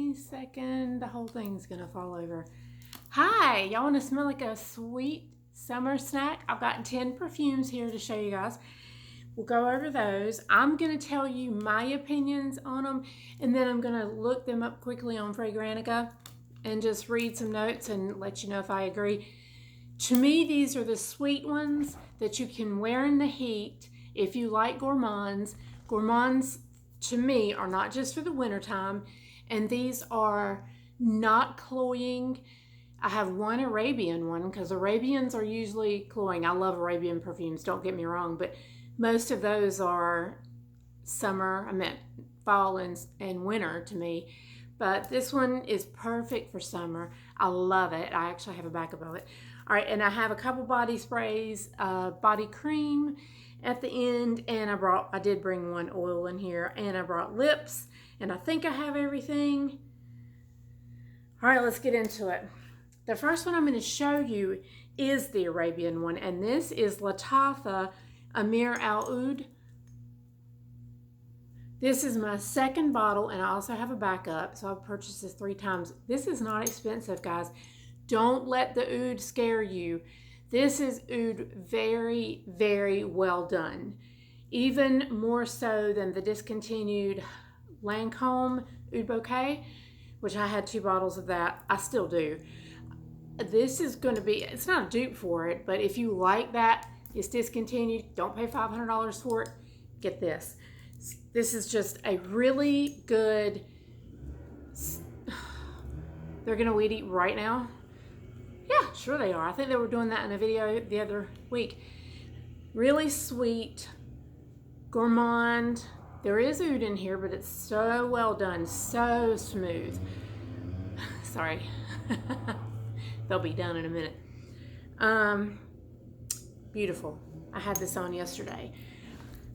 any second, the whole thing's gonna fall over. Hi, y'all wanna smell like a sweet summer snack? I've got 10 perfumes here to show you guys. We'll go over those. I'm gonna tell you my opinions on them, and then I'm gonna look them up quickly on Fragrantica and just read some notes and let you know if I agree. To me, these are the sweet ones that you can wear in the heat if you like gourmands. Gourmands, to me, are not just for the wintertime, and these are not cloying. I have one Arabian one because Arabians are usually cloying. I love Arabian perfumes, don't get me wrong, but most of those are summer, fall and winter to me. But this one is perfect for summer. I love it. I actually have a backup of it. All right, and I have a couple body sprays, body cream at the end, and I did bring one oil in here, and I brought lips, and I think I have everything. All right, let's get into it. The first one I'm going to show you is the Arabian one, and this is Lattafa Ameer Oudh. This is my second bottle, and I also have a backup, so I've purchased this 3 times. This is not expensive, guys. Don't let the Oudh scare you. This is Oudh very, very well done. Even more so than the discontinued Lancome Oud Bouquet, which I had 2 bottles of that. I still do. This is going to be, it's not a dupe for it, but if you like that, it's discontinued, don't pay $500 for it, get this. This is just a really good, they're going to weed eat right now. Yeah, sure they are. I think they were doing that in a video the other week. Really sweet, gourmand. There is oud in here, but it's so well done, so smooth. Sorry. They'll be done in a minute. Beautiful. I had this on yesterday.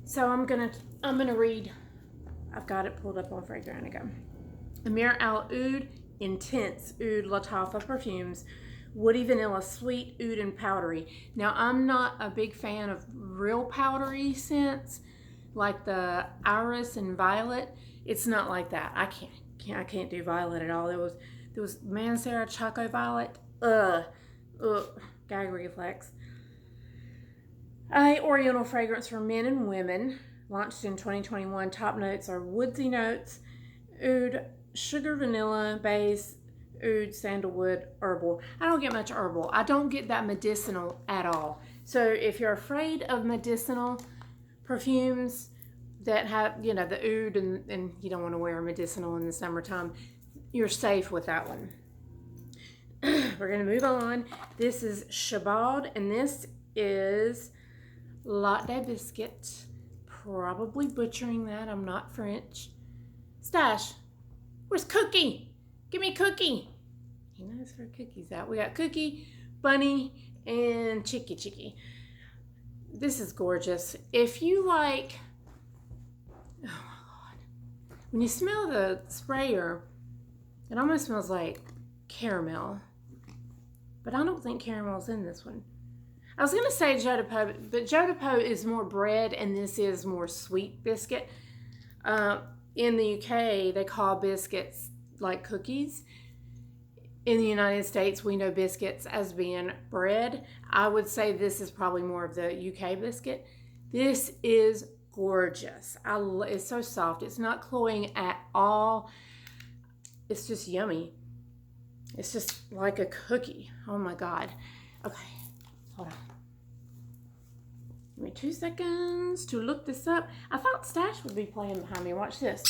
So I'm gonna read. I've got it pulled up on Fragrantica. Ameer Oudh Intense Oud Lattafa Perfumes. Woody vanilla, sweet, oud, and powdery. Now, I'm not a big fan of real powdery scents like the iris and violet. It's not like that. I can't do violet at all. There was Mancera Choco Violet. Gag reflex. A Oriental fragrance for men and women, launched in 2021. Top notes are woodsy notes, oud, sugar, vanilla base, oud, sandalwood, herbal. I don't get much herbal. I don't get that medicinal at all. So if you're afraid of medicinal perfumes that have, the oud and you don't want to wear medicinal in the summertime, you're safe with that one. We're going to move on. This is Chabaud, and this is Lait de Biscuit. Probably butchering that. I'm not French. Stash, where's Cookie? Give me Cookie. He knows where Cookie's at. We got Cookie, Bunny, and Chicky. This is gorgeous. If you like, oh my God. When you smell the sprayer, it almost smells like caramel. But I don't think caramel's in this one. I was going to say Joe de Pot, but Joe de Pot is more bread and this is more sweet biscuit. In the UK, they call biscuits like cookies. In the United States, we know biscuits as being bread. I would say this is probably more of the UK biscuit. This is gorgeous. It's so soft. It's not cloying at all. It's just yummy. It's just like a cookie. Oh my God. Okay, hold on. Give me 2 seconds to look this up. I thought Stash would be playing behind me. Watch this.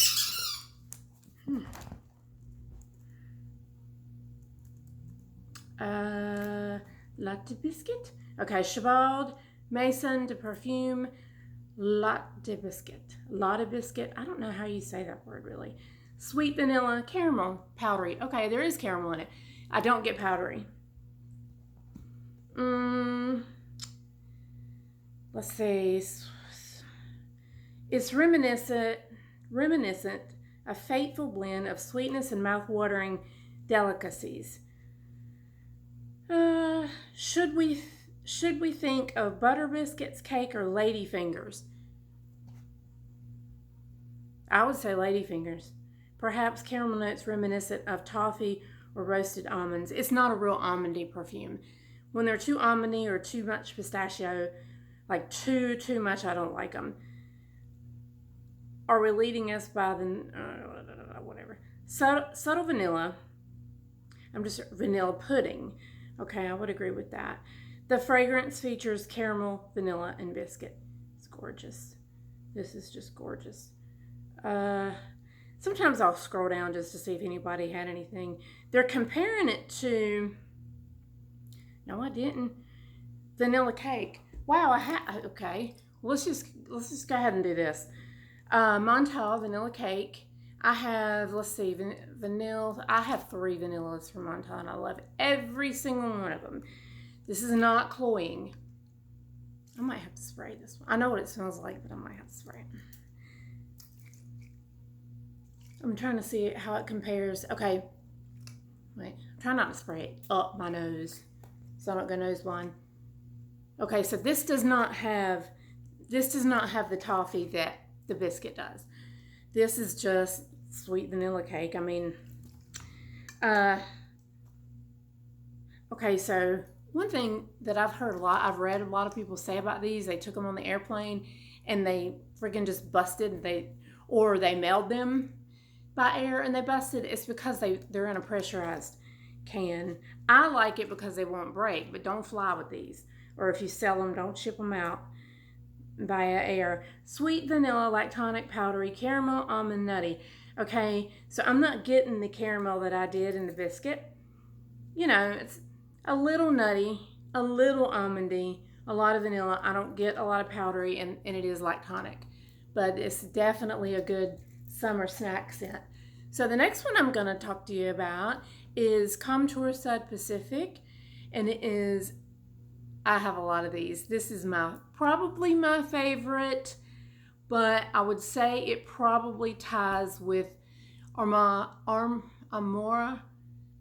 Lait de Biscuit. Okay, Chabaud, Maison de Perfume, Lait de Biscuit. Lait de Biscuit. I don't know how you say that word really. Sweet vanilla, caramel, powdery. Okay, there is caramel in it. I don't get powdery. Let's see. It's reminiscent, a fateful blend of sweetness and mouth-watering delicacies. Should we think of butter biscuits, cake, or ladyfingers? I would say ladyfingers. perhaps caramel notes reminiscent of toffee or roasted almonds. It's not a real almondy perfume. When they're too almondy or too much pistachio, like too much, I don't like them. Are we leading us by the, whatever. Subtle vanilla. I'm just vanilla pudding. Okay, I would agree with that. The fragrance features caramel, vanilla, and biscuit. It's gorgeous. This is just gorgeous. Sometimes I'll scroll down just to see if anybody had anything. They're comparing it to, no, I didn't. Vanilla cake. Wow, okay. Let's just go ahead and do this. Montale vanilla cake. I have, let's see, vanilla. I have 3 vanillas from Montale, and I love every single one of them. This is not cloying. I might have to spray this one. I know what it smells like, but I might have to spray it. I'm trying to see how it compares. Okay. Wait. I'm trying not to spray it up my nose so I don't go nose blind. Okay, so this does not have the toffee that the biscuit does. This is just sweet vanilla cake. I mean, okay, so one thing that I've read a lot of people say about these, they took them on the airplane and they freaking just busted. Or they mailed them by air and they busted. It's because they're in a pressurized can. I like it because they won't break, but don't fly with these. Or if you sell them, don't ship them out via air. Sweet vanilla, lactonic, powdery, caramel, almond, nutty. Okay, so I'm not getting the caramel that I did in the biscuit. You know, it's a little nutty, a little almondy, a lot of vanilla. I don't get a lot of powdery, and it is lactonic. But it's definitely a good summer snack scent. So the next one I'm going to talk to you about is Comptoir Pacifique, and it is, I have a lot of these. This is probably my favorite, but I would say it probably ties with Ameer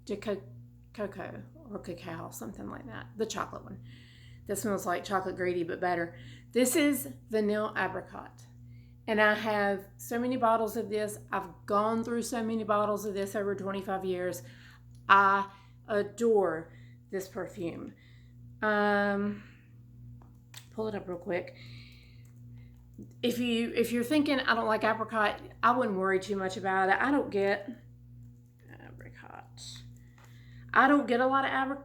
de Coco or cacao, something like that. The chocolate one. That smells like chocolate greedy, but better. This is Vanille Abricot. And I have so many bottles of this. I've gone through so many bottles of this over 25 years. I adore this perfume. Pull it up real quick. If you're thinking I don't like apricot, I wouldn't worry too much about it. I don't get apricot. I don't get a lot of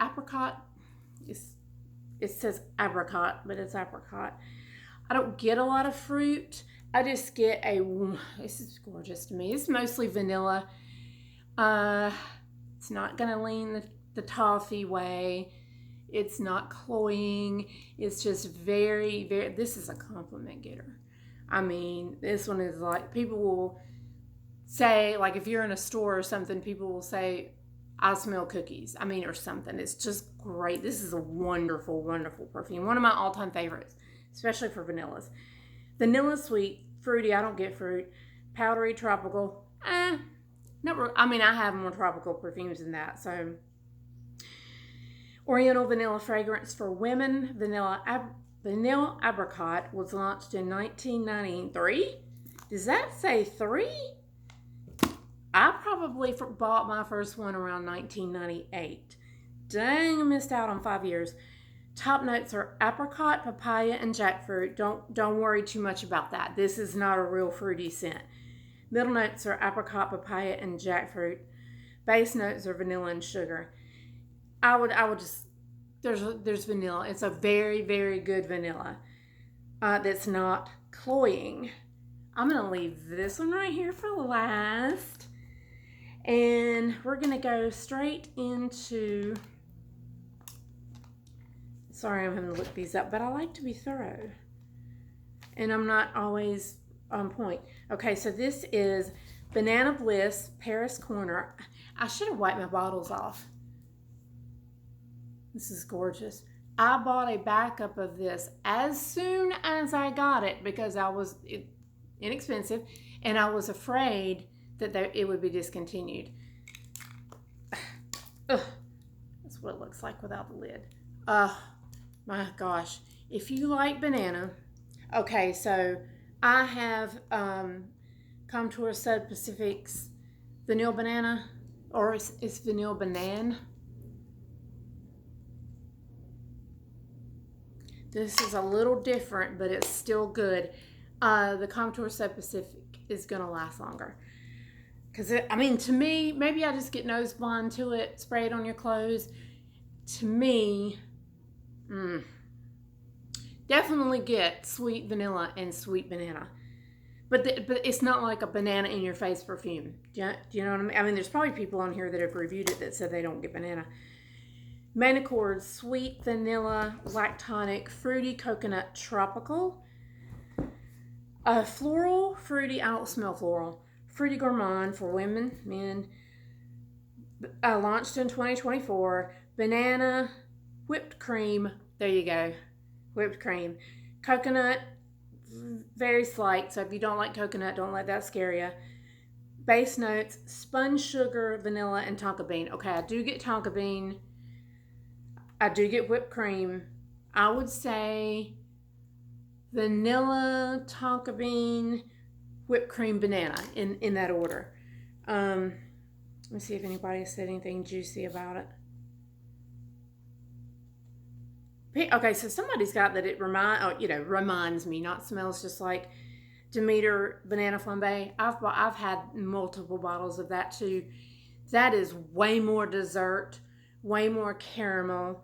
apricot. It says apricot, but it's apricot. I don't get a lot of fruit. I just get this is gorgeous to me. It's mostly vanilla. It's not gonna lean the toffee way. It's not cloying. It's just very, very, this is a compliment getter. I mean, this one is like, people will say, like if you're in a store or something, people will say, I smell cookies. I mean, or something. It's just great. This is a wonderful, wonderful perfume. One of my all-time favorites, especially for vanillas. Vanilla sweet, fruity, I don't get fruit. Powdery, tropical, I have more tropical perfumes than that, so. Oriental vanilla fragrance for women. Vanille Apricot was launched in 1993. Does that say 3? I probably bought my first one around 1998. Dang, I missed out on 5 years. Top notes are apricot, papaya, and jackfruit. Don't worry too much about that. This is not a real fruity scent. Middle notes are apricot, papaya, and jackfruit. Base notes are vanilla and sugar. I would just, there's vanilla. It's a very, very good vanilla that's not cloying. I'm going to leave this one right here for last. And we're going to go straight into, sorry I'm having to look these up, but I like to be thorough. And I'm not always on point. Okay, so this is Banana Bliss Paris Corner. I should have wiped my bottles off. This is gorgeous. I bought a backup of this as soon as I got it because inexpensive and I was afraid that it would be discontinued. Ugh. That's what it looks like without the lid. My gosh. If you like banana, okay, so I have Comptoir said Pacifique's Vanille Banana, or it's Vanille Banane. This is a little different, but it's still good. The Comptoir said Pacifique is going to last longer. Because, I mean, to me, maybe I just get nose blind to it, spray it on your clothes. To me, definitely get sweet vanilla and sweet banana. But it's not like a banana in your face perfume. Do you know what I mean? I mean, there's probably people on here that have reviewed it that said they don't get banana. Manicord sweet vanilla lactonic fruity coconut tropical. Floral fruity. I don't smell floral. Fruity gourmand for women, men. Launched in 2024. Banana whipped cream. There you go. Whipped cream. Coconut. Very slight, so if you don't like coconut, don't let that scare you. Base notes, spun sugar, vanilla, and tonka bean. Okay, I do get tonka bean. I do get whipped cream. I would say vanilla, tonka bean, whipped cream, banana in that order. Let me see if anybody said anything juicy about it. Okay, so somebody's got that it reminds me, not smells just like Demeter Banana Flambe. I've had multiple bottles of that too. That is way more dessert, way more caramel.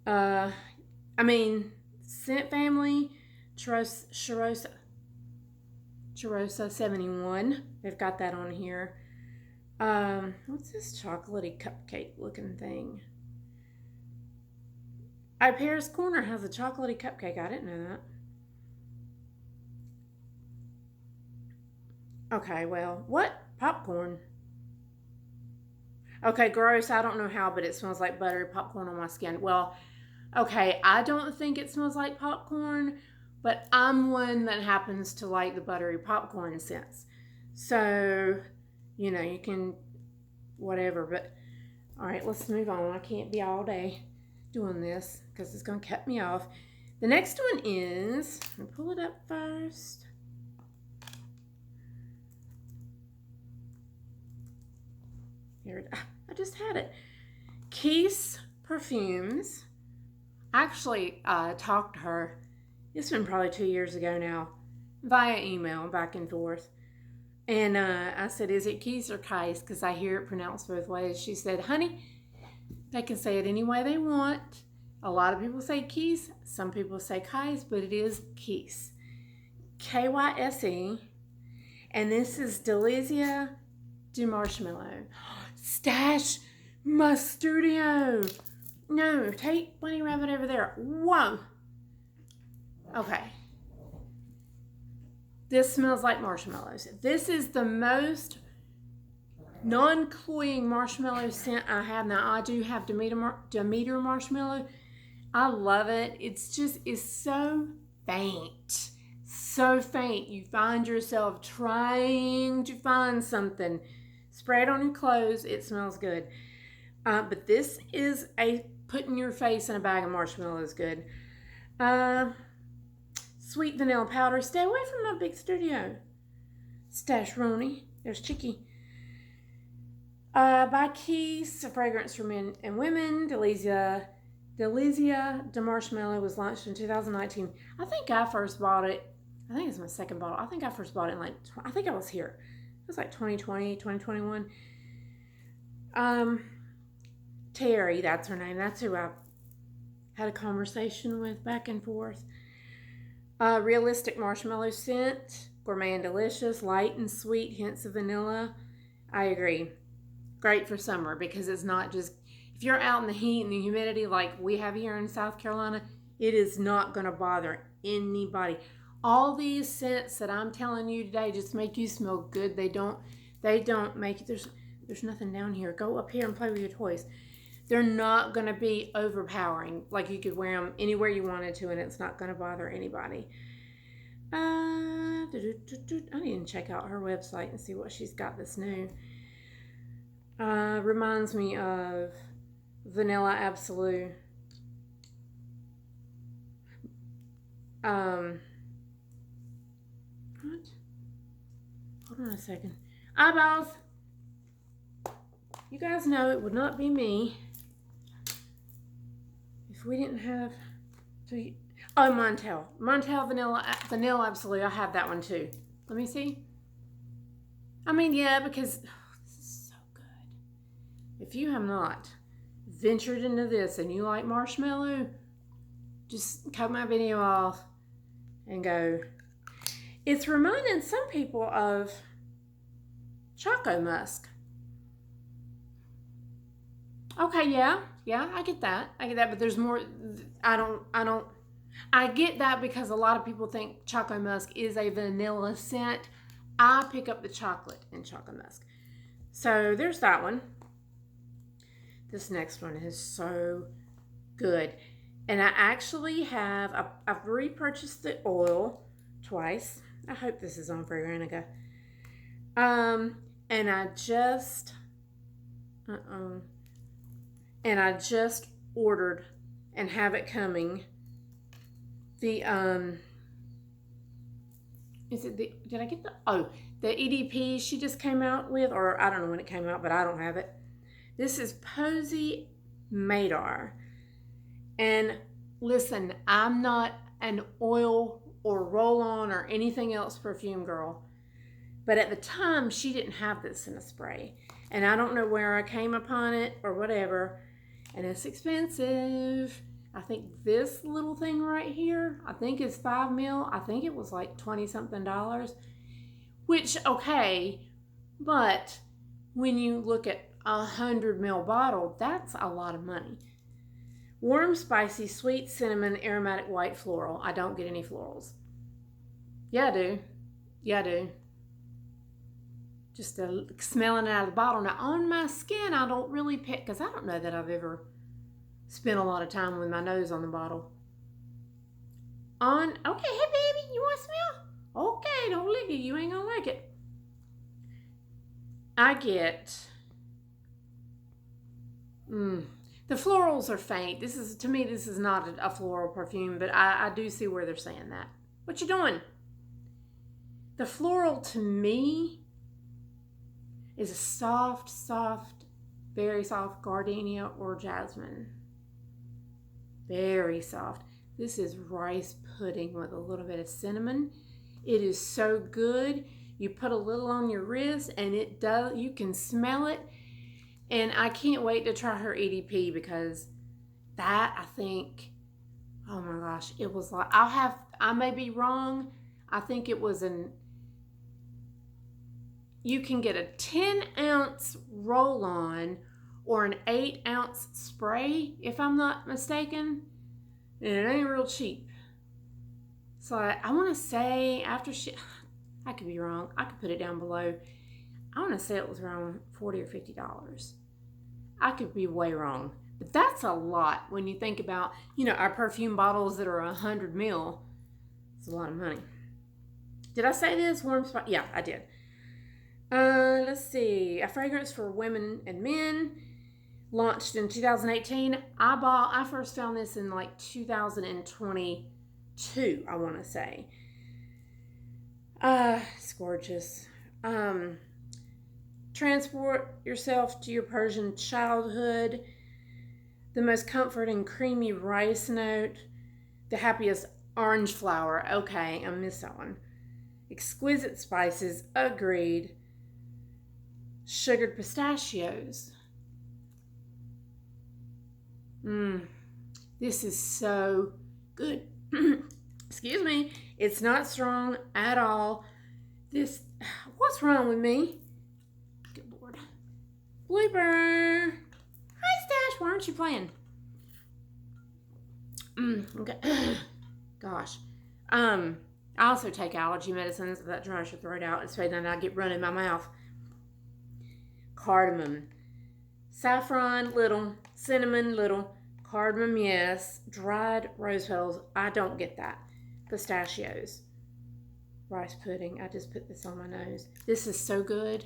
I mean, Scent Family, Charosa 71. They've got that on here. What's this chocolatey cupcake looking thing? Paris Corner has a chocolatey cupcake. I didn't know that. Okay, well, what? Popcorn. Okay, gross. I don't know how, but it smells like buttery popcorn on my skin. Well, okay, I don't think it smells like popcorn, but I'm one that happens to like the buttery popcorn scents. So, you can, whatever. But, all right, let's move on. I can't be all day doing this because it's going to cut me off. The next one is, let me pull it up first. Here, I just had it. Kyse Perfumes. I actually talked to her. It's been probably 2 years ago now, via email, back and forth. And I said, is it Kyse or Kyse? Because I hear it pronounced both ways. She said, honey, they can say it any way they want. A lot of people say Kyse. Some people say Kyse, but it is Kyse. Kyse. And this is Delizia de Marshmallow. Stash my studio. No, take Bunny Rabbit over there. Whoa. Okay. This smells like marshmallows. This is the most non-cloying marshmallow scent I have. Now, I do have Demeter marshmallow. I love it. It's so faint. So faint. You find yourself trying to find something. Spray it on your clothes. It smells good. But this is putting your face in a bag of marshmallows good. Sweet vanilla powder. Stay away from my big studio. Stash Roni. There's Chicky. By Kyse, a fragrance for men and women. Delizia de Marshmallow was launched in 2019. I think I first bought it. I think it's my second bottle. I think I first bought it in I think I was here. It was like 2020, 2021. Terri, that's her name. That's who I had a conversation with back and forth. Realistic marshmallow scent. Gourmet and delicious. Light and sweet. Hints of vanilla. I agree. Great for summer because it's not just, if you're out in the heat and the humidity like we have here in South Carolina, it is not going to bother anybody. All these scents that I'm telling you today just make you smell good. They don't make, there's nothing down here. Go up here and play with your toys. They're not going to be overpowering. Like you could wear them anywhere you wanted to and it's not going to bother anybody. I need to check out her website and see what she's got that's new. Reminds me of Vanilla Absolute. What? on a second. Eyeballs. You guys know it would not be me if we didn't have... Oh, Montale. Montale Vanilla Absolute. I have that one too. Let me see. I mean, yeah, because this is so good. If you have not ventured into this and you like marshmallow, just cut my video off and go. It's reminding some people of Choco Musk. Okay, yeah, I get that, but there's more. I get that because a lot of people think Choco Musk is a vanilla scent. I pick up the chocolate in Choco Musk. So there's that one. This next one is so good. And I actually have, I've repurchased the oil twice. I hope this is on for Granica. And I just ordered and have it coming. Did I get the EDP she just came out with, or I don't know when it came out, but I don't have it. This is Poesie Madar. And listen, I'm not an oil or roll-on or anything else perfume girl. But at the time, she didn't have this in a spray. And I don't know where I came upon it or whatever. And it's expensive. I think this little thing right here, I think is 5 mil. I think it was like $20-something. Which, okay. But when you look at a 100 ml bottle, that's a lot of money. Warm, spicy, sweet, cinnamon, aromatic, white, floral. I don't get any florals. Yeah, I do. Yeah, I do. Just smelling it out of the bottle. Now, on my skin, I don't really pick, because I don't know that I've ever spent a lot of time with my nose on the bottle. Okay, hey, baby, you want to smell? Okay, don't lick it. You ain't going to like it. I get... The florals are faint. To me, this is not a floral perfume, but I do see where they're saying that. What you doing? The floral, to me, is a soft, very soft gardenia or jasmine. Very soft. This is rice pudding with a little bit of cinnamon. It is so good. You put a little on your wrist, and you can smell it. And I can't wait to try her EDP, because that, I think, oh my gosh, it was like, I may be wrong. I think it was you can get a 10-ounce roll-on or an 8-ounce spray, if I'm not mistaken. And it ain't real cheap. So I want to say I could be wrong. I could put it down below. I want to say it was around $40 or $50. I could be way wrong. But that's a lot when you think about, our perfume bottles that are 100 ml. It's a lot of money. Did I say this? Warm spot? Yeah, I did. Let's see. A fragrance for women and men. Launched in 2018. I first found this in like 2022, I want to say. It's gorgeous. Transport yourself to your Persian childhood. The most comforting creamy rice note. The happiest orange flower. Okay, I missed that one. Exquisite spices. Agreed. Sugared pistachios. This is so good. Excuse me. It's not strong at all. What's wrong with me? Good Lord. Blooper. Hi, Stash. Why aren't you playing? Okay. Gosh. I also take allergy medicines. If that dries your throat out, it's so then I get running in my mouth. Cardamom. Saffron, little. Cinnamon, little. Cardamom, yes. Dried rose petals. I don't get that. Pistachios. Rice pudding. I just put this on my nose. This is so good.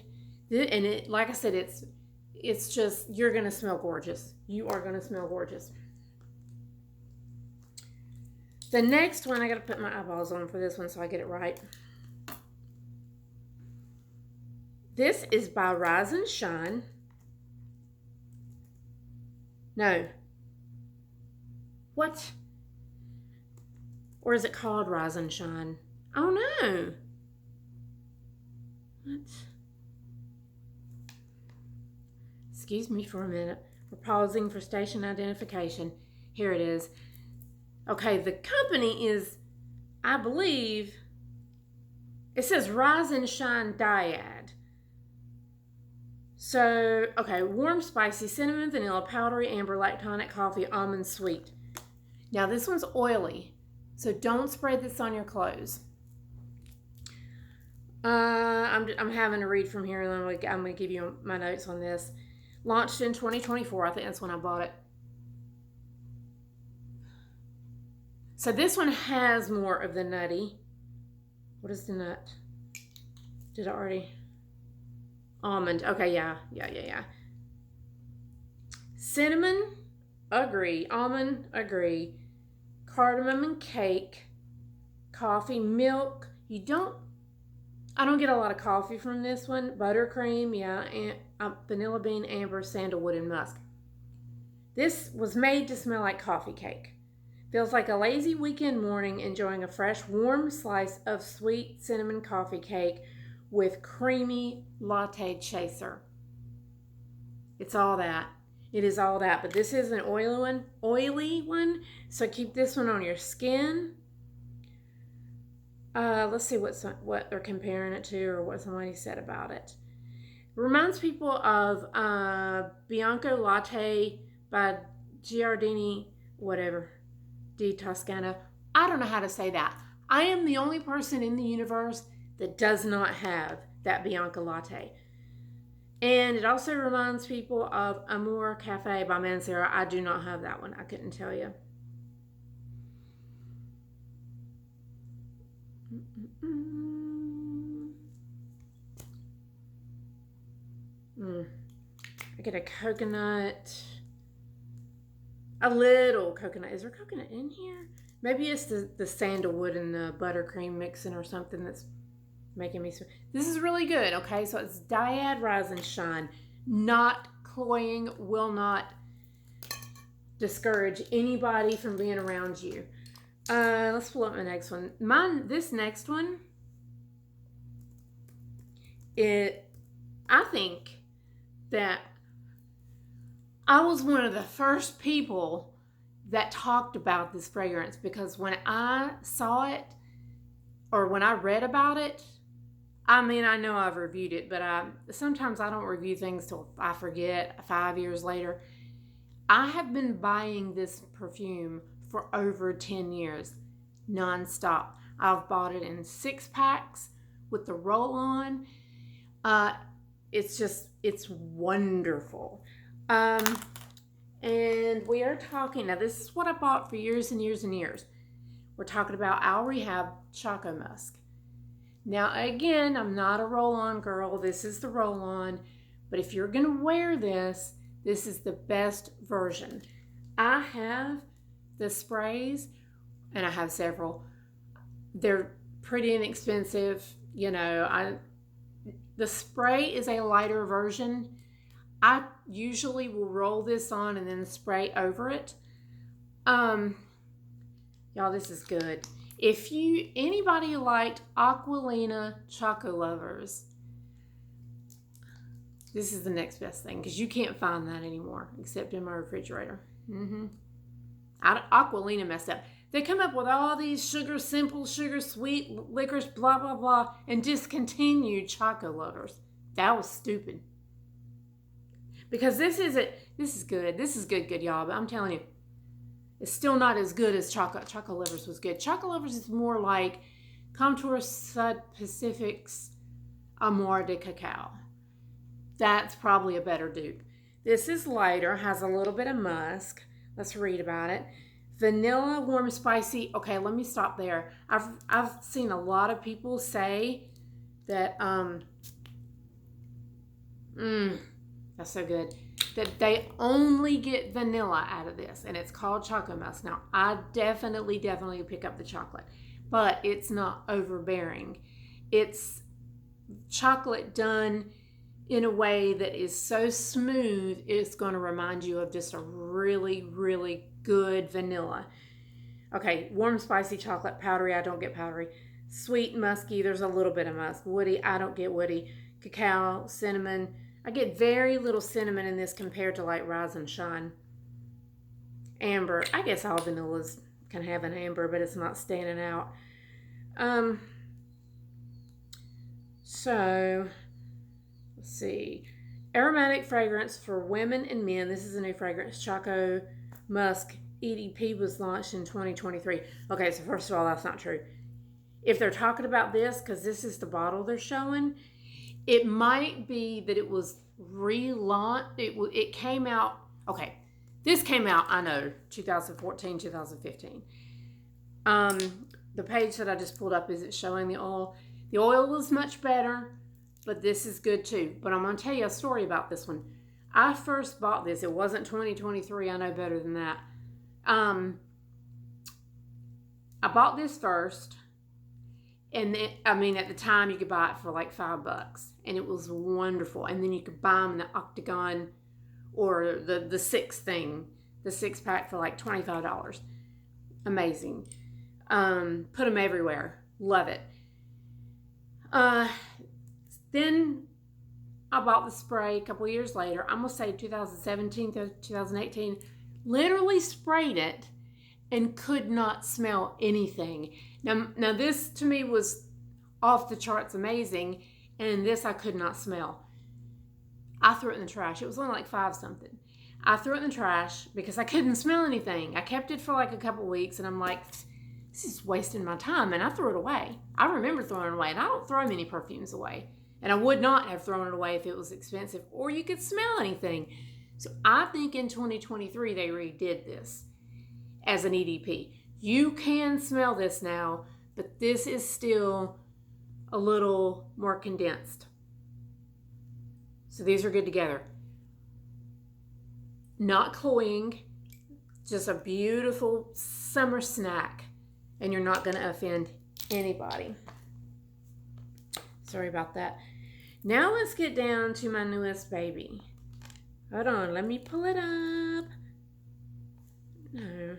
And it, like I said, it's just, you're going to smell gorgeous. You are going to smell gorgeous. The next one, I got to put my eyeballs on for this one so I get it right. This is by Rise and Shine. No. What? Or is it called Rise and Shine? I don't know. What? Excuse me for a minute. We're pausing for station identification. Here it is. Okay, the company is, I believe, it says Rise and Shine Dyad. So, okay, warm, spicy, cinnamon, vanilla, powdery, amber, lactonic coffee, almond sweet. Now, this one's oily, so don't spray this on your clothes. I'm having to read from here, and I'm going to give you my notes on this. Launched in 2024. I think that's when I bought it. So this one has more of the nutty. What is the nut? Did I already? Almond. Okay, yeah. Cinnamon, agree. Almond, agree. Cardamom and cake. Coffee, milk. I don't get a lot of coffee from this one. Buttercream, yeah. And vanilla bean, amber, sandalwood, and musk. This was made to smell like coffee cake. Feels like a lazy weekend morning enjoying a fresh, warm slice of sweet cinnamon coffee cake with creamy latte chaser. It's all that. It is all that. But this is an oily one. So keep this one on your skin. Let's see what they're comparing it to or what somebody said about it. It reminds people of Bianco Latte by Giardini, whatever, di Toscana. I don't know how to say that. I am the only person in the universe that does not have that Bianca Latte. And it also reminds people of Amour Cafe by Mancera. I do not have that one. I couldn't tell you. I get a coconut. A little coconut. Is there coconut in here? Maybe it's the sandalwood and the buttercream mixing or something that's making me sweet. This is really good, okay? So it's Dyad Rise and Shine. Not cloying, will not discourage anybody from being around you. Let's pull up my next one. This next one, I think that I was one of the first people that talked about this fragrance because when I saw it or when I read about it, I mean, I know I've reviewed it, but sometimes I don't review things till I forget 5 years later. I have been buying this perfume for over 10 years, nonstop. I've bought it in 6-packs with the roll-on. It's wonderful. And we are talking, now this is what I bought for years and years and years. We're talking about our Rehab Choco Musk. Now again, I'm not a roll-on girl. This is the roll-on. But if you're going to wear this, this is the best version. I have the sprays, and I have several. They're pretty inexpensive. You know, the spray is a lighter version. I usually will roll this on and then spray over it. Y'all, this is good. If anybody liked Aquilina Choco Lovers, this is the next best thing because you can't find that anymore except in my refrigerator. Aquilina messed up. They come up with all these sugar simple, sugar sweet, licorice, blah, blah, blah, and discontinued Choco Lovers. That was stupid. Because this is good. This is good, y'all. But I'm telling you, it's still not as good as Choco Lovers was good. Choco Lovers is more like Comptoir Pacifique's Amour de Cacao. That's probably a better dupe. This is lighter, has a little bit of musk. Let's read about it. Vanilla, warm, spicy. Okay, let me stop there. I've seen a lot of people say that that's so good, that they only get vanilla out of this, and it's called Choco Musk. Now, I definitely pick up the chocolate, but it's not overbearing. It's chocolate done in a way that is so smooth, it's going to remind you of just a really, really good vanilla. Okay, warm, spicy chocolate, powdery, I don't get powdery. Sweet, musky, there's a little bit of musk. Woody, I don't get woody. Cacao, cinnamon. I get very little cinnamon in this compared to like Rise and Shine. Amber, I guess all vanillas can have an amber, but it's not standing out. So, let's see. Aromatic fragrance for women and men. This is a new fragrance. Choco, Musk, EDP was launched in 2023. Okay, so first of all, that's not true. If they're talking about this, because this is the bottle they're showing, it might be that it was relaunched. It came out, okay, this came out, I know, 2014, 2015. The page that I just pulled up, is it showing the oil? The oil was much better, but this is good too. But I'm going to tell you a story about this one. I first bought this. It wasn't 2023. I know better than that. I bought this first. And then, I mean, at the time, you could buy it for like $5. And it was wonderful. And then you could buy them in the Octagon or the six pack for like $25. Amazing. Put them everywhere. Love it. Then I bought the spray a couple years later. I'm going to say 2017 to 2018. Literally sprayed it and could not smell anything. Now this to me was off the charts amazing, and this I could not smell. I threw it in the trash. It was only like 5 something. I threw it in the trash because I couldn't smell anything. I kept it for like a couple weeks, and I'm like, this is wasting my time, and I threw it away. I remember throwing it away, and I don't throw many perfumes away. And I would not have thrown it away if it was expensive or you could smell anything. So I think in 2023 they redid this as an EDP. You can smell this now, but this is still a little more condensed. So these are good together. Not cloying, just a beautiful summer snack, and you're not going to offend anybody. Sorry about that. Now let's get down to my newest baby. Hold on, let me pull it up. No,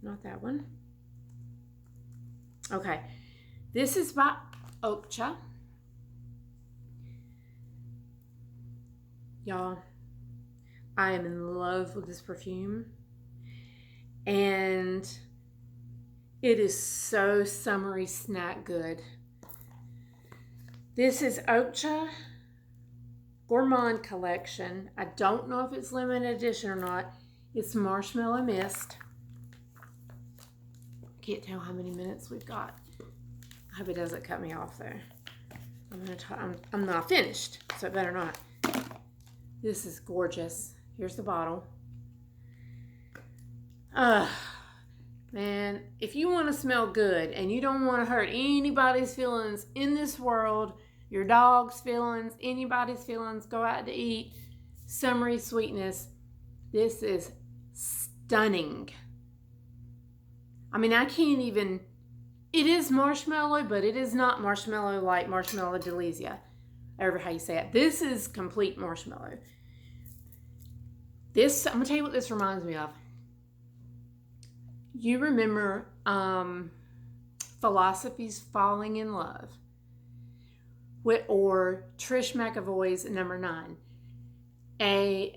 not that one. Okay, this is by Oudh. Y'all, I am in love with this perfume. And it is so summery snack good. This is Oudh Gourmand Collection. I don't know if it's limited edition or not. It's Marshmallow Mist. Can't tell how many minutes we've got. I hope it doesn't cut me off there. I'm not finished, so it better not. This is gorgeous. Here's the bottle. Man, if you want to smell good and you don't want to hurt anybody's feelings in this world, your dog's feelings, anybody's feelings, go out to eat, summery sweetness, this is stunning. I mean, I can't even, it is marshmallow, but it is not marshmallow like Marshmallow Delizia, however how you say it. This is complete marshmallow. This, I'm going to tell you what this reminds me of. You remember Philosophy's Falling in Love, or Trish McEvoy's Number 9.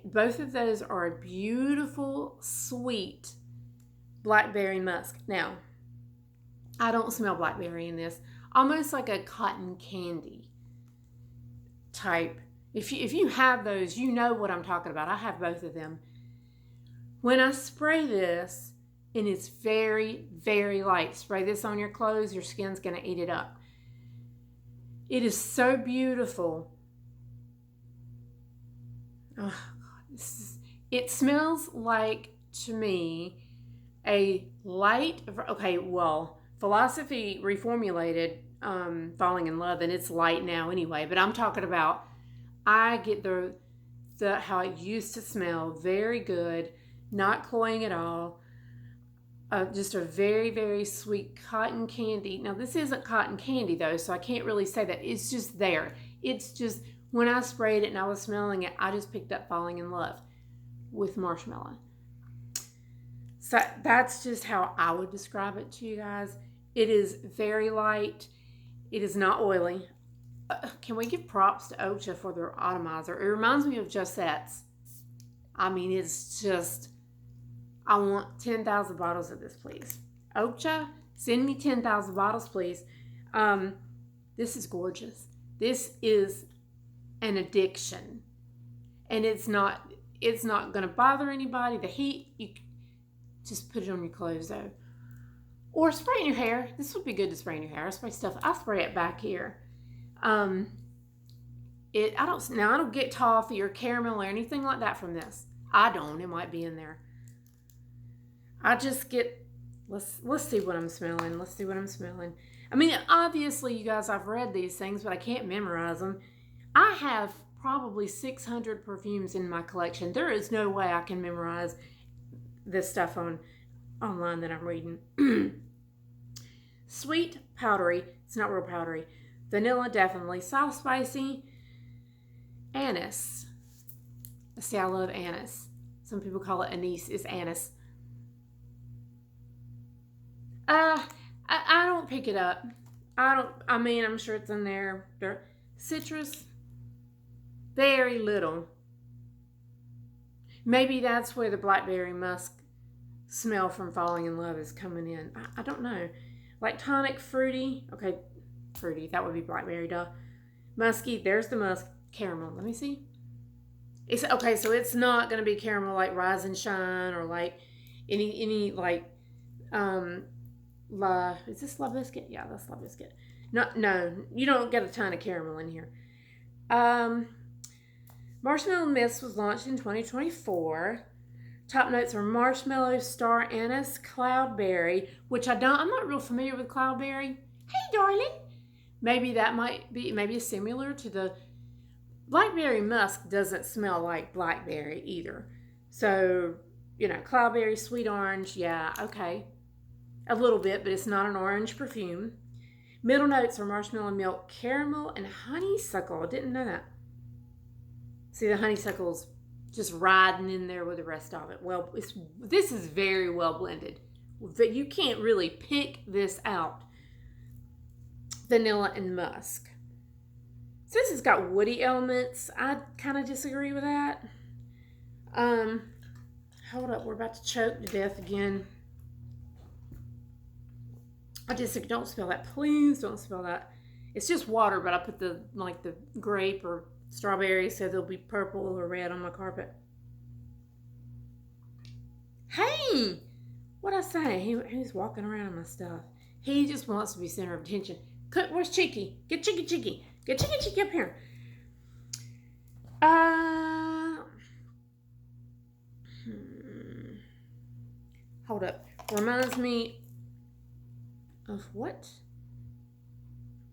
Both of those are a beautiful, sweet blackberry musk. Now, I don't smell blackberry in this. Almost like a cotton candy type. If you have those, you know what I'm talking about. I have both of them. When I spray this, and it's very, very light. Spray this on your clothes, your skin's going to eat it up. It is so beautiful. Oh, God, it smells like, to me, a light, okay, well, Philosophy reformulated Falling in Love, and it's light now anyway, but I'm talking about, I get the how it used to smell, very good, not cloying at all. Just a very, very sweet cotton candy. Now, this isn't cotton candy, though, so I can't really say that. It's just there. It's just when I sprayed it and I was smelling it, I just picked up falling in love with marshmallow. So that's just how I would describe it to you guys. It is very light. It is not oily. Can we give props to Oudh for their atomizer? It reminds me of Josette's. I mean, it's just, I want 10,000 bottles of this, please. Oudh, send me 10,000 bottles, please. This is gorgeous. This is an addiction. And it's not going to bother anybody. The heat, you just put it on your clothes, though. Or spray in your hair. This would be good to spray in your hair. I spray it back here. I don't get toffee or caramel or anything like that from this. I don't. It might be in there. I just get, let's see what I'm smelling. Let's see what I'm smelling. I mean, obviously, you guys, I've read these things, but I can't memorize them. I have probably 600 perfumes in my collection. There is no way I can memorize this stuff online that I'm reading. Sweet, powdery. It's not real powdery. Vanilla, definitely. Soft, spicy. Anise. See, I love anise. Some people call it anise. It's anise. I don't pick it up. I'm sure it's in there. Citrus. Very little. Maybe that's where the blackberry musk smell from falling in love is coming in. I don't know. Like tonic, fruity. Okay, fruity. That would be blackberry, duh. Musky. There's the musk. Caramel. Let me see. It's okay. So it's not going to be caramel like Rise and Shine or like any like is this La Biscuit? Yeah, that's La Biscuit. No, you don't get a ton of caramel in here. Marshmallow Mist was launched in 2024. Top notes are marshmallow, star anise, cloudberry, which I'm not real familiar with cloudberry. Hey, darling. Maybe that might be, maybe it's similar to the blackberry musk. Doesn't smell like blackberry either. So, cloudberry, sweet orange, yeah, okay. A little bit, but it's not an orange perfume. Middle notes are marshmallow, milk, caramel, and honeysuckle. I didn't know that. See, the honeysuckle's just riding in there with the rest of it. Well, this is very well blended. You can't really pick this out. Vanilla and musk. So this has got woody elements. I kind of disagree with that. Hold up, we're about to choke to death again. I disagree. Don't spell that. Please don't spell that. It's just water, but I put the grape or strawberry so they'll be purple or red on my carpet. Hey! What'd I say? He's walking around in my stuff. He just wants to be center of attention. Where's Cheeky? Get Cheeky. Get Cheeky up here. Hold up. Reminds me of what?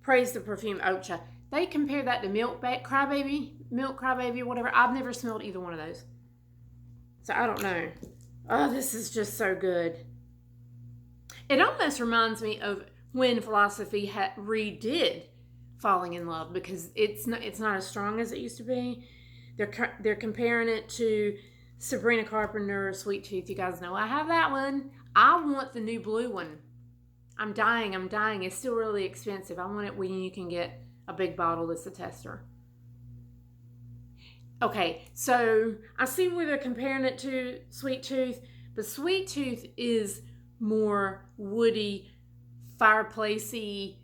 Praise the Perfume Oudh. They compare that to Milk Crybaby, whatever. I've never smelled either one of those. So I don't know. Oh, this is just so good. It almost reminds me of when Philosophy redid Falling in Love, because it's not as strong as it used to be. They're comparing it to Sabrina Carpenter's Sweet Tooth. You guys know I have that one. I want the new blue one. I'm dying. It's still really expensive. I want it when you can get a big bottle that's a tester. Okay, so I see where they're comparing it to Sweet Tooth, but Sweet Tooth is more woody, fireplacey,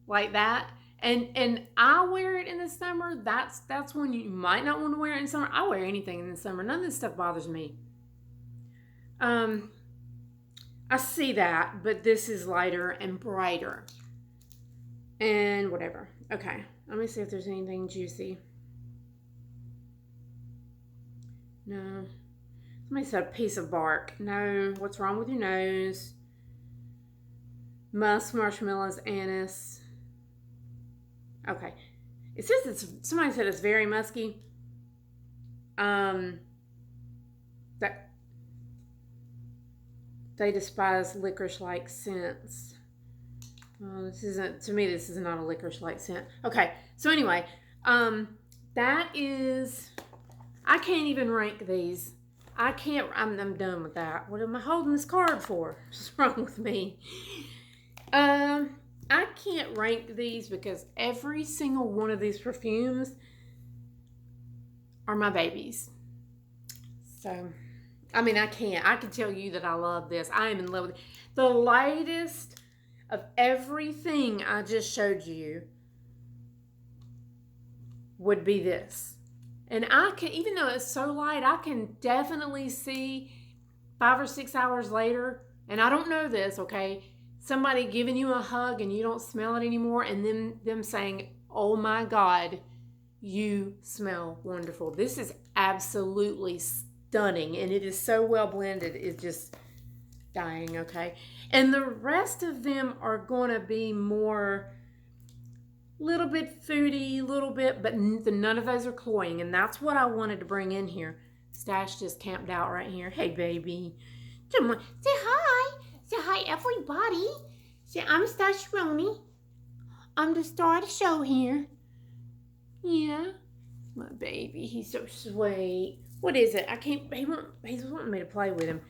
like that. And I wear it in the summer. That's when you might not want to wear it in summer. I wear anything in the summer. None of this stuff bothers me. I see that, but this is lighter and brighter. And whatever. Okay, let me see if there's anything juicy. No. Somebody said a piece of bark. No. What's wrong with your nose? Musk, marshmallows, anise. Okay. It says somebody said it's very musky. That they despise licorice-like scents. This is not a licorice-like scent. Okay. So anyway, That is, I can't even rank these. I can't, I'm done with that. What am I holding this card for? What's wrong with me? I can't rank these because every single one of these perfumes are my babies. So, I mean, I can't. I can tell you that I love this. I am in love with it. The lightest of everything I just showed you would be this. And I can, even though it's so light, I can definitely see 5 or 6 hours later, and I don't know this, okay, somebody giving you a hug and you don't smell it anymore, and then them saying, oh my God, you smell wonderful. This is absolutely stunning, and it is so well blended. It's just dying, okay? And the rest of them are going to be more, little bit foodie, little bit, but none of those are cloying, and that's what I wanted to bring in here. Stash just camped out right here. Hey, baby. Come on. Say hi. Say hi, everybody. Say, I'm Stash Ronnie. I'm the star of the show here. Yeah. My baby. He's so sweet. What is it? I can't, he's wanting me to play with him.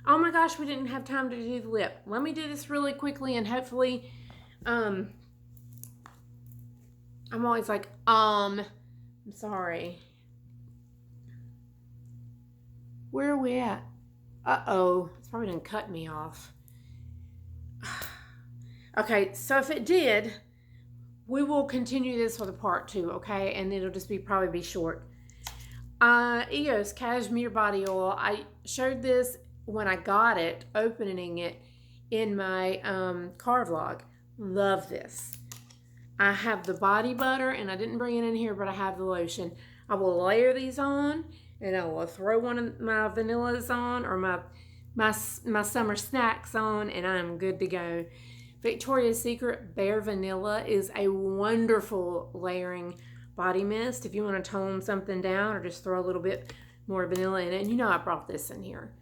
Oh my gosh, we didn't have time to do the lip. Let me do this really quickly, and hopefully, I'm always like, I'm sorry. Where are we at? Uh-oh. It's probably done cut me off. Okay, so if it did, we will continue this with a part 2, okay? And it'll just probably be short. EOS Cashmere Body Oil. I showed this when I got it, opening it in my car vlog. Love this. I have the body butter, and I didn't bring it in here, but I have the lotion. I will layer these on, and I will throw one of my vanillas on, or my summer snacks on, and I'm good to go. Victoria's Secret Bare Vanilla is a wonderful layering body mist if you want to tone something down, or just throw a little bit more vanilla in it. And you know I brought this in here.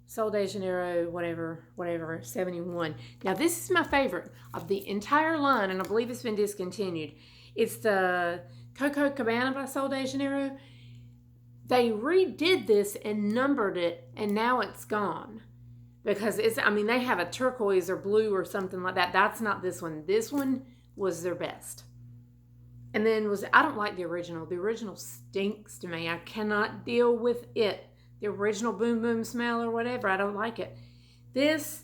Sol de Janeiro, whatever, 71. Now, this is my favorite of the entire line, and I believe it's been discontinued. It's the Coco Cabana by Sol de Janeiro. They redid this and numbered it, and now it's gone. Because it's, I mean, they have a turquoise or blue or something like that. That's not this one. This one was their best. And then I don't like the original. The original stinks to me. I cannot deal with it. The original Boom Boom smell or whatever. I don't like it. This,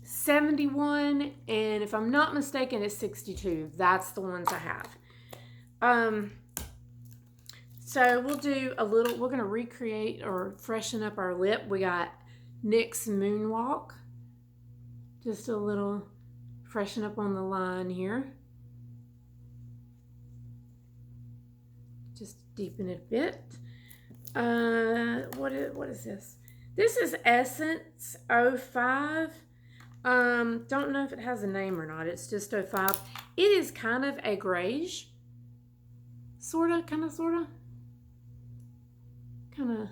71, and if I'm not mistaken, it's 62. That's the ones I have. So we'll do a little, we're going to recreate or freshen up our lip. We got NYX Moonwalk. Just a little freshen up on the line here. Just deepen it a bit. What is this? This is Essence 05. Don't know if it has a name or not. It's just 05. It is kind of a grayish. Sorta. Kind of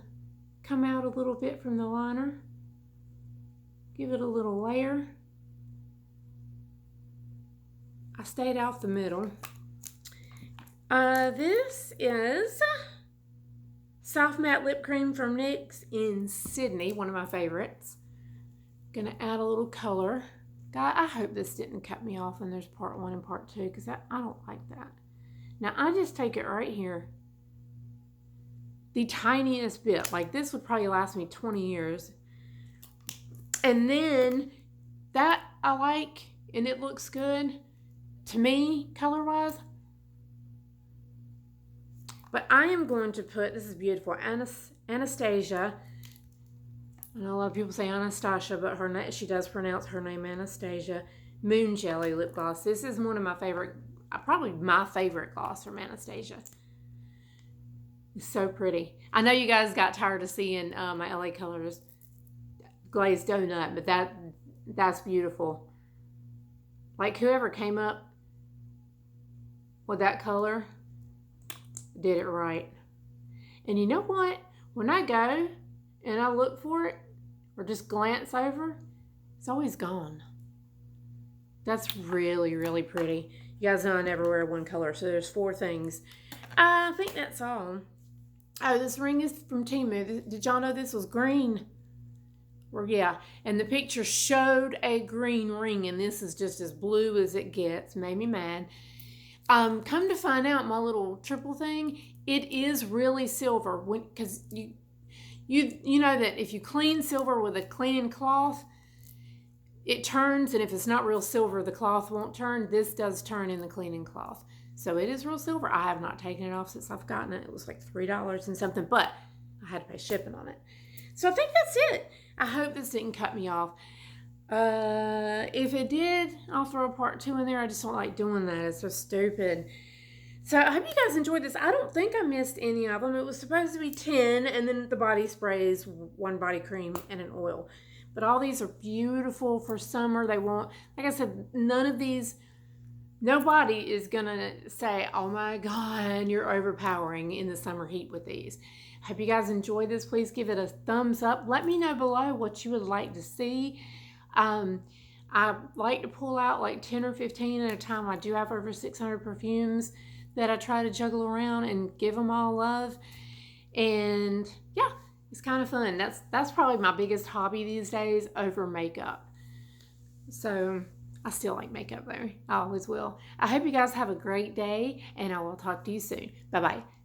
come out a little bit from the liner. Give it a little layer. I stayed out the middle. This is Soft Matte Lip Cream from NYX in Sydney, one of my favorites. Gonna add a little color. God, I hope this didn't cut me off when there's part 1 and part 2, because I don't like that. Now, I just take it right here. The tiniest bit. Like, this would probably last me 20 years. And then, that I like, and it looks good. To me, color-wise. But I am going to put, this is beautiful, Anastasia. I know a lot of people say Anastasia, but she does pronounce her name Anastasia. Moon Jelly lip gloss. This is one of my favorite, probably my favorite gloss from Anastasia. It's so pretty. I know you guys got tired of seeing my LA Colors glazed donut, but that's beautiful. Like, whoever came up with that color did it right. And you know what? When I go and I look for it or just glance over, it's always gone. That's really, really pretty. You guys know I never wear one color, so there's 4 things. I think that's all. Oh, this ring is from Temu. Did y'all know this was green? Well, yeah, and the picture showed a green ring, and this is just as blue as it gets. Made me mad. Come to find out, my little triple thing, it is really silver. Because you know that if you clean silver with a cleaning cloth, it turns, and if it's not real silver, the cloth won't turn. This does turn in the cleaning cloth. So it is real silver. I have not taken it off since I've gotten it. It was like $3 and something, but I had to pay shipping on it. So I think that's it. I hope this didn't cut me off. If it did, I'll throw a part 2 in there. I just don't like doing that. It's so stupid. So I hope you guys enjoyed this. I don't think I missed any of them. It was supposed to be 10, and then the body sprays, 1 body cream, and an oil. But all these are beautiful for summer. They won't, like I said, none of these, nobody is going to say, oh my God, you're overpowering in the summer heat with these. Hope you guys enjoyed this. Please give it a thumbs up. Let me know below what you would like to see. I like to pull out like 10 or 15 at a time. I do have over 600 perfumes that I try to juggle around and give them all love. And yeah, it's kind of fun. That's probably my biggest hobby these days over makeup. So I still like makeup though. I always will. I hope you guys have a great day, and I will talk to you soon. Bye-bye.